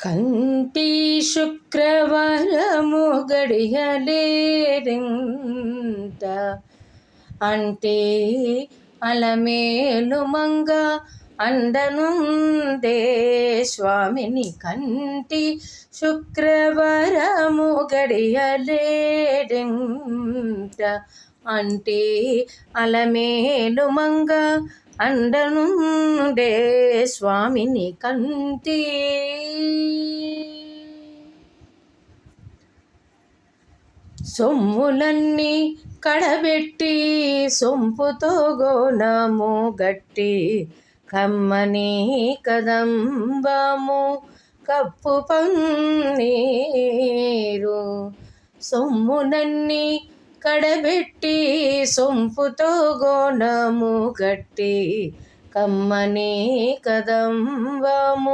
కంటి శుక్రవారము గడియలేరింత అంటే అలమేలు మంగ అండనుందే స్వామిని. కంటి శుక్రవారము గడియలేరింత అంటే అలమేలు మంగ అండనుండే స్వామిని కంటి. సొమ్ములన్నీ కడబెట్టి సొంపుతో గోనము గట్టి కమ్మని కదంబము కప్పు పన్నీరు. సొమ్ములన్నీ కడబెట్టి సొంపుతో గోనము గట్టి కమ్మని కదంబము